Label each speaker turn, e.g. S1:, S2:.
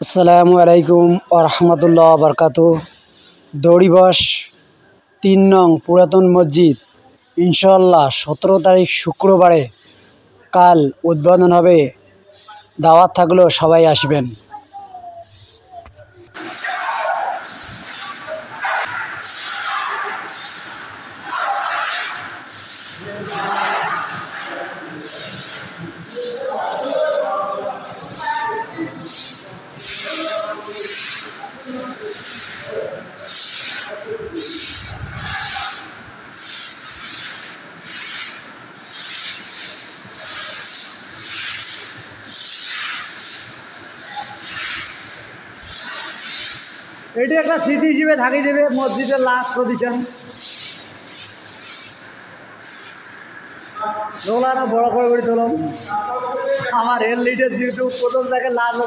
S1: আসসালামু আলাইকুম ওরহমতুল্লাহ বরকাতু। দড়িবস ৩ নং পুরাতন মসজিদ ইনশাআল্লাহ ১৭ তারিখ শুক্রবারে কাল উদ্বোধন হবে। দাওয়াত থাকলেও সবাই আসবেন। এটি একটা স্মৃতি হিসেবে থাকি দেবে মসজিদের লাস্ট প্রতিষ্ঠান। দোলাটা বড় করে তোলাম আমার হেল লিডের যেহেতু প্রথম থেকে লাস্ট